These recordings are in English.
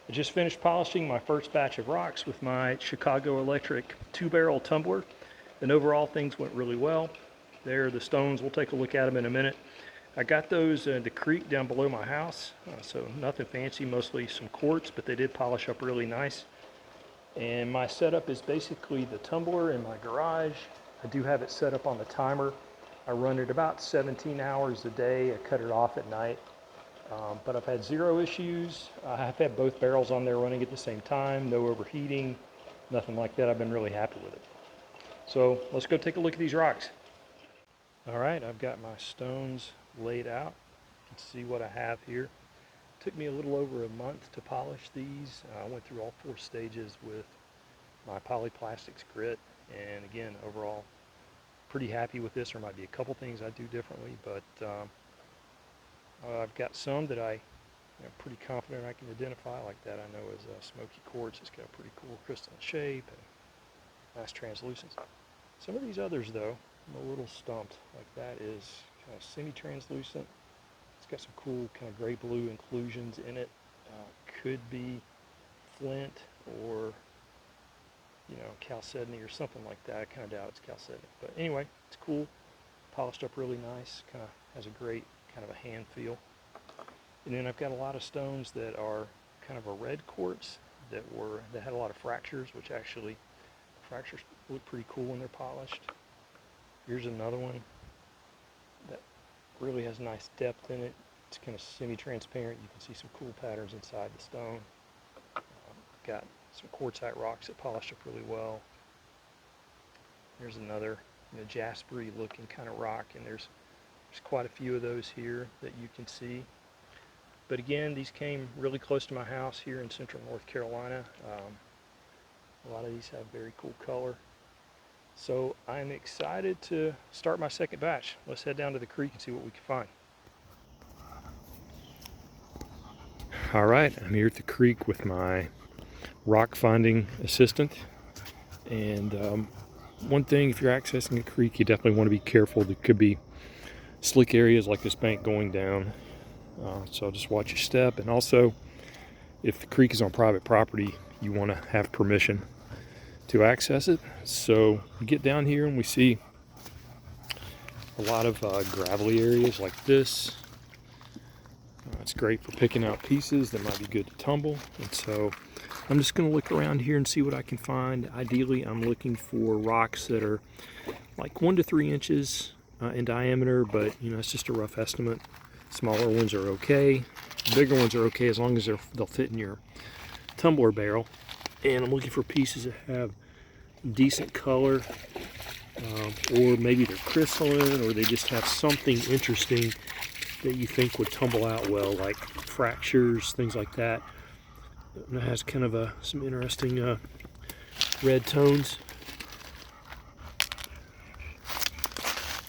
I just finished polishing my first batch of rocks with my Chicago Electric 2-barrel tumbler, and overall things went really well. There are the stones. We'll take a look at them in a minute. I got those in the creek down below my house, so nothing fancy, mostly some quartz, but they did polish up really nice. And my setup is basically the tumbler in my garage. I do have it set up on the timer. I run it about 17 hours a day. I cut it off at night. But I've had zero issues. I've had both barrels on there running at the same time, no overheating, nothing like that. I've been really happy with it. So let's go take a look at these rocks. All right, I've got my stones laid out. You can see what I have here. It took me a little over a month to polish these. I went through all 4 stages with my polyplastics grit, and again, overall, pretty happy with this. There might be a couple things I do differently, but I've got some that I'm pretty confident I can identify, like that I know is smoky quartz. It's got a pretty cool crystalline shape and nice translucence. Some of these others, though, I'm a little stumped. Like that is kind of semi-translucent. It's got some cool kind of gray-blue inclusions in it. Could be flint or, chalcedony or something like that. I kind of doubt it's chalcedony. But anyway, it's cool. Polished up really nice. Kind of has a great kind of a hand feel. And then I've got a lot of stones that are kind of a red quartz that had a lot of fractures, which actually fractures look pretty cool when they're polished. Here's another one that really has nice depth in it. It's kind of semi-transparent. You can see some cool patterns inside the stone. Got some quartzite rocks that polished up really well. Here's another jaspery looking kind of rock, and there's quite a few of those here that you can see. But again, these came really close to my house here in central North Carolina. A lot of these have very cool color. So I'm excited to start my second batch. Let's head down to the creek and see what we can find. All right, I'm here at the creek with my rock finding assistant. And one thing, if you're accessing a creek, you definitely want to be careful. There could be slick areas like this bank going down. So just watch your step. And also, if the creek is on private property, you want to have permission to access it. So we get down here and we see a lot of gravelly areas like this. It's great for picking out pieces that might be good to tumble. And so I'm just going to look around here and see what I can find. Ideally, I'm looking for rocks that are like 1 to 3 inches in diameter, but it's just a rough estimate. Smaller ones are okay. Bigger ones are okay as long as they'll fit in your tumbler barrel. And I'm looking for pieces that have decent color, or maybe they're crystalline, or they just have something interesting that you think would tumble out well, like fractures, things like that. And it has kind of some interesting red tones.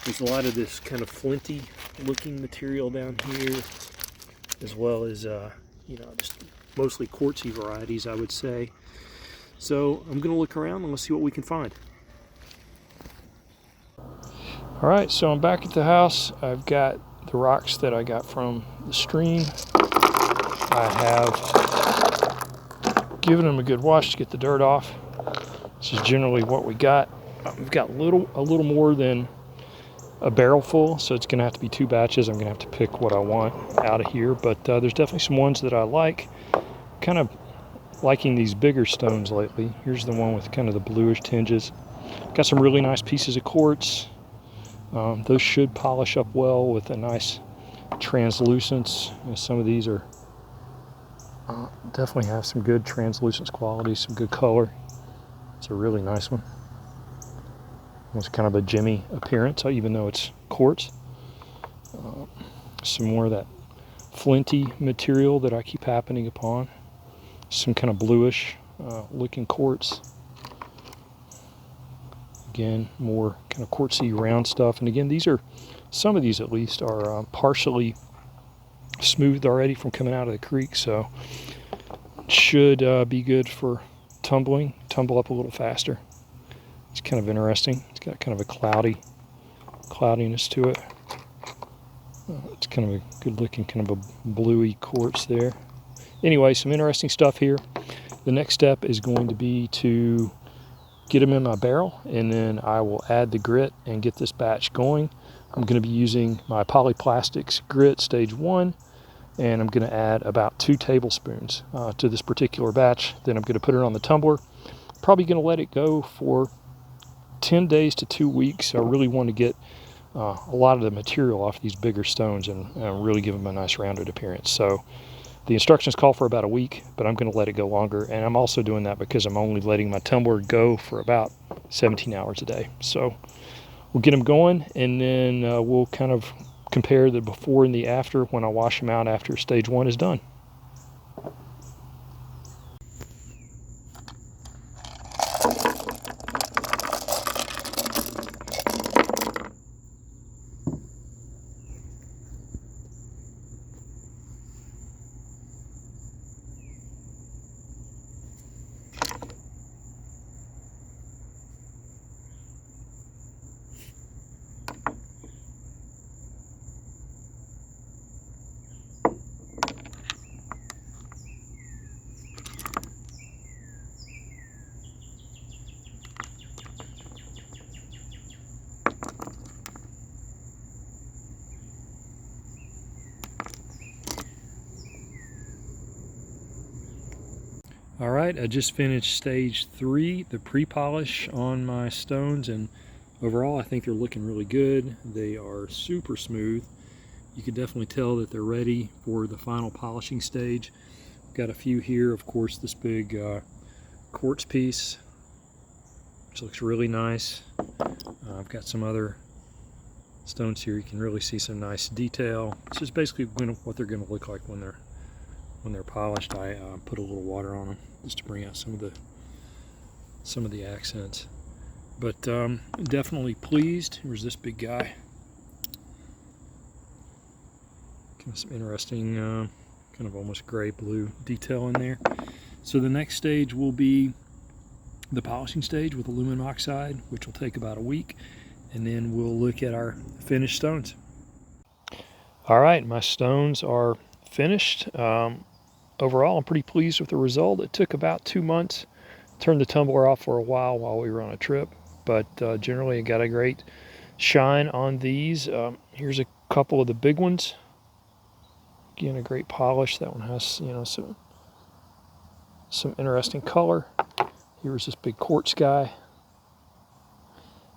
There's a lot of this kind of flinty looking material down here, as well as just mostly quartzy varieties, I would say. So I'm going to look around and let's see what we can find. All right, so I'm back at the house. I've got the rocks that I got from the stream. I have given them a good wash to get the dirt off. This is generally what we got. We've got a little more than a barrel full, so it's going to have to be 2 batches. I'm going to have to pick what I want out of here, but there's definitely some ones that I like. Kind of liking these bigger stones lately. Here's the one with kind of the bluish tinges. Got some really nice pieces of quartz. Those should polish up well with a nice translucence. Some of these are definitely have some good translucence quality, some good color. It's a really nice one. It's kind of a gemmy appearance, even though it's quartz. Some more of that flinty material that I keep happening upon. Some kind of bluish looking quartz. Again, more kind of quartzy round stuff. And again, some of these at least are partially smoothed already from coming out of the creek, so it should be good for tumble up a little faster. It's kind of interesting. It's got kind of a cloudiness to it. It's kind of a good looking kind of a bluey quartz there. anyway, some interesting stuff here. The next step is going to be to get them in my barrel, and then I will add the grit and get this batch going. I'm going to be using my Polyplastics grit stage 1, and I'm going to add about 2 tablespoons to this particular batch. Then I'm going to put it on the tumbler. Probably going to let it go for 10 days to 2 weeks. I really want to get a lot of the material off these bigger stones and really give them a nice rounded appearance. So the instructions call for about a week, but I'm going to let it go longer. And I'm also doing that because I'm only letting my tumbler go for about 17 hours a day. So we'll get them going, and then we'll kind of compare the before and the after when I wash them out after stage 1 is done. All right, I just finished stage 3, the pre-polish on my stones, and overall I think they're looking really good. They are super smooth. You can definitely tell that they're ready for the final polishing stage. Got a few here, of course, this big quartz piece, which looks really nice. I've got some other stones here. You can really see some nice detail. This is basically what they're going to look like when they're polished. I put a little water on them just to bring out some of the accents. But definitely pleased. Here's this big guy. Kind of some interesting, kind of almost gray-blue detail in there. So the next stage will be the polishing stage with aluminum oxide, which will take about a week, and then we'll look at our finished stones. All right, my stones are finished. Overall, I'm pretty pleased with the result. It took about 2 months. Turned the tumbler off for a while we were on a trip, but generally I got a great shine on these. Here's a couple of the big ones. Again, a great polish. That one has, you know, some interesting color. Here's this big quartz guy.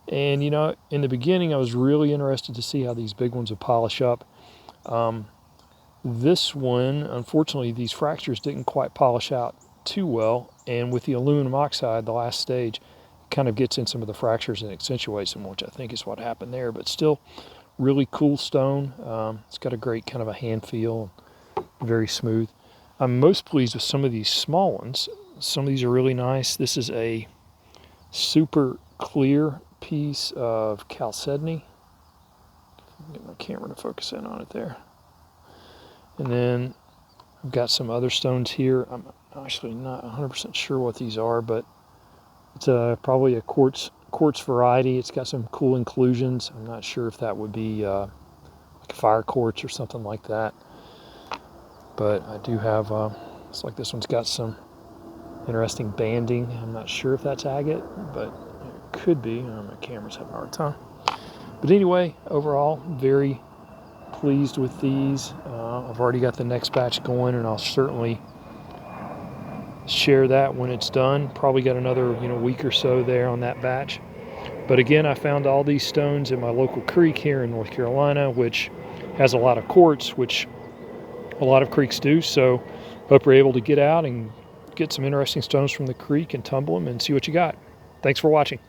And you know, in the beginning I was really interested to see how these big ones would polish up. This one, unfortunately, these fractures didn't quite polish out too well, and with the aluminum oxide, the last stage, kind of gets in some of the fractures and accentuates them, which I think is what happened there. But still, really cool stone. It's got a great kind of a hand feel, very smooth. I'm most pleased with some of these small ones. Some of these are really nice. This is a super clear piece of chalcedony. Get my camera to focus in on it there. And then I've got some other stones here. I'm actually not 100% sure what these are, but it's probably a quartz variety. It's got some cool inclusions. I'm not sure if that would be like fire quartz or something like that. But I do have, it's like this one's got some interesting banding. I'm not sure if that's agate, but it could be. My camera's having a hard time. But anyway, overall, very pleased with these. I've already got the next batch going, and I'll certainly share that when it's done. Probably got another week or so there on that batch. But again, I found all these stones in my local creek here in North Carolina, which has a lot of quartz, which a lot of creeks do. So hope you're able to get out and get some interesting stones from the creek and tumble them and see what you got. Thanks for watching.